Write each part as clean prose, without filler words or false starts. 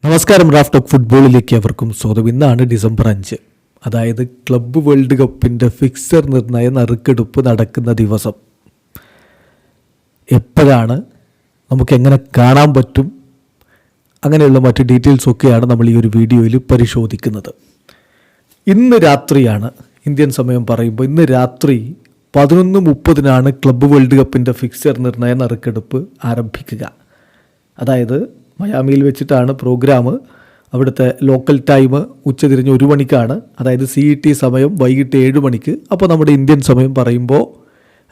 നമസ്കാരം. Raf talk ഫുട്ബോളിലേക്ക് അവർക്കും സ്വാഗതം. ഇന്നാണ് ഡിസംബർ 5, അതായത് ക്ലബ്ബ് വേൾഡ് കപ്പിൻ്റെ ഫിക്സർ നിർണയ നറുക്കെടുപ്പ് നടക്കുന്ന ദിവസം. എപ്പോഴാണ്, നമുക്കെങ്ങനെ കാണാൻ പറ്റും, അങ്ങനെയുള്ള മറ്റ് ഡീറ്റെയിൽസൊക്കെയാണ് നമ്മൾ ഈ ഒരു വീഡിയോയിൽ പരിശോധിക്കുന്നത്. ഇന്ന് രാത്രിയാണ്, ഇന്ത്യൻ സമയം പറയുമ്പോൾ ഇന്ന് രാത്രി 11:30 ക്ലബ്ബ് വേൾഡ് കപ്പിൻ്റെ ഫിക്സർ നിർണയ നറുക്കെടുപ്പ് ആരംഭിക്കുക. അതായത് മയാമിയിൽ വെച്ചിട്ടാണ് പ്രോഗ്രാം. അവിടുത്തെ ലോക്കൽ ടൈം ഉച്ചതിരിഞ്ഞ് 1 മണിക്കാണ്, അതായത് CET സമയം വൈകിട്ട് 7 മണിക്ക്. അപ്പോൾ നമ്മുടെ ഇന്ത്യൻ സമയം പറയുമ്പോൾ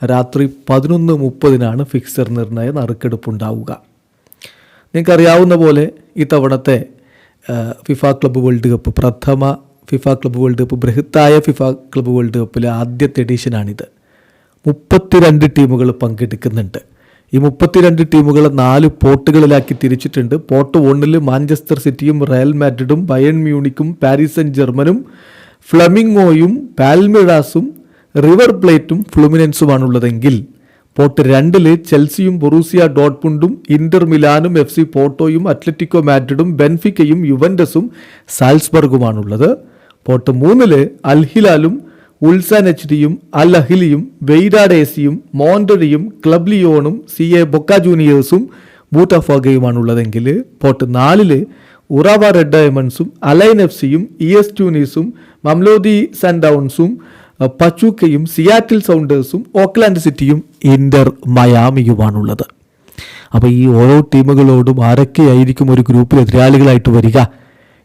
രാത്രി 11:30 ഫിക്സർ നിർണയ നറുക്കെടുപ്പ് ഉണ്ടാവുക. നിങ്ങൾക്കറിയാവുന്ന പോലെ ഇത്തവണത്തെ ഫിഫ ക്ലബ്ബ് വേൾഡ് കപ്പ്, പ്രഥമ ഫിഫ ക്ലബ്ബ് വേൾഡ് കപ്പ്, ബൃഹത്തായ ഫിഫ ക്ലബ്ബ് വേൾഡ് കപ്പിലെ ആദ്യത്തെ എഡിഷനാണിത്. 32 ടീമുകൾ പങ്കെടുക്കുന്നുണ്ട്. ഈ 32 ടീമുകളെ 4 പോർട്ടുകളിലാക്കി തിരിച്ചിട്ടുണ്ട്. പോർട്ട് 1 മാഞ്ചസ്റ്റർ സിറ്റിയും റയൽ മാഡ്രിഡും ബയൺ മ്യൂണിക്കും പാരീസ് സെന്റ് ജർമ്മനും ഫ്ലമിംഗോയും പാൽമിറാസും റിവർ പ്ലേറ്റും ഫ്ലുമിനൻസുമാണുള്ളതെങ്കിൽ പോർട്ട് 2 ചെൽസിയും ബൊറൂസിയ ഡോട്ട്മുണ്ടും ഇന്റർ മിലാനും FC പോർട്ടോയും അത്ലറ്റിക്കോ മാഡ്രിഡും ബെൻഫിക്കയും യുവൻറ്റസും സാൽസ്ബർഗുമാണുള്ളത്. പോർട്ട് 3 അൽ ഹിലാലും ഉൾസാൻ HDയും അൽ അഹിലിയും വെയ്ഡാഡ് AC-യും മോണ്ടറിയും ക്ലബ് ലിയോണും CA ബൊക്ക ജൂനിയേഴ്സും ബൂട്ടഫോഗയുമാണുള്ളതെങ്കിൽ പോർട്ട് 4 ഉറാവ റെഡ് ഡയമണ്ട്സും അലൈൻ FC-യും ES ട്യൂണീസും മംലോദി സൺഡൗൺസും പച്ചൂക്കയും സിയാറ്റിൽ സൗണ്ടേഴ്സും ഓക്ലാൻഡ് സിറ്റിയും ഇന്റർ മയാമിയുമാണുള്ളത്. അപ്പോൾ ഈ ഓരോ ടീമുകളോടും ആരൊക്കെയായിരിക്കും ഒരു ഗ്രൂപ്പിൽ എതിരാളികളായിട്ട് വരിക?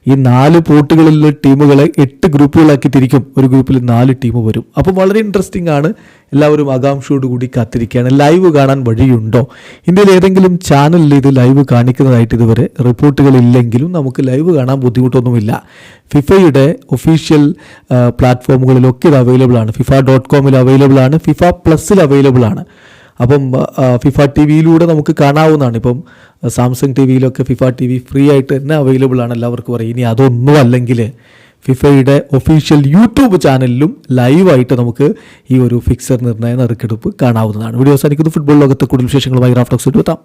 ഈ 4 പോർട്ടുകളിലുള്ള ടീമുകളെ 8 ഗ്രൂപ്പുകളാക്കി തിരിക്കും. ഒരു ഗ്രൂപ്പിൽ 4 ടീം വരും. അപ്പോൾ വളരെ ഇൻട്രസ്റ്റിംഗ് ആണ്. എല്ലാവരും ആകാംക്ഷയോടുകൂടി കാത്തിരിക്കുകയാണ്. ലൈവ് കാണാൻ വഴിയുണ്ടോ? ഇന്ത്യയിൽ ഏതെങ്കിലും ചാനലിൽ ഇത് ലൈവ് കാണിക്കുന്നതായിട്ട് ഇതുവരെ റിപ്പോർട്ടുകളില്ലെങ്കിലും നമുക്ക് ലൈവ് കാണാൻ ബുദ്ധിമുട്ടൊന്നുമില്ല. ഫിഫയുടെ ഒഫീഷ്യൽ പ്ലാറ്റ്ഫോമുകളിലൊക്കെ ഇത് അവൈലബിൾ ആണ്. FIFA.com അവൈലബിൾ ആണ്. FIFA Plus അവൈലബിൾ ആണ്. അപ്പം ഫിഫ TV-യിലൂടെ നമുക്ക് കാണാവുന്നതാണ്. ഇപ്പം സാംസങ് TV-യിലൊക്കെ FIFA TV ഫ്രീ ആയിട്ട് തന്നെ അവൈലബിൾ ആണ്, എല്ലാവർക്കും അറിയാം. ഇനി അതൊന്നും അല്ലെങ്കിൽ ഫിഫയുടെ ഒഫീഷ്യൽ യൂട്യൂബ് ചാനലിലും ലൈവായിട്ട് നമുക്ക് ഈ ഒരു ഫിക്സർ നിർണയ നറുക്കെടുപ്പ് കാണാവുന്നതാണ്. വീഡിയോ അവസാനിക്കുന്നു. ഫുട്ബോൾ ലോകത്തെ കൂടുതൽ വിശേഷങ്ങളുമായി റാഫ് ടോക്സ് എത്താം.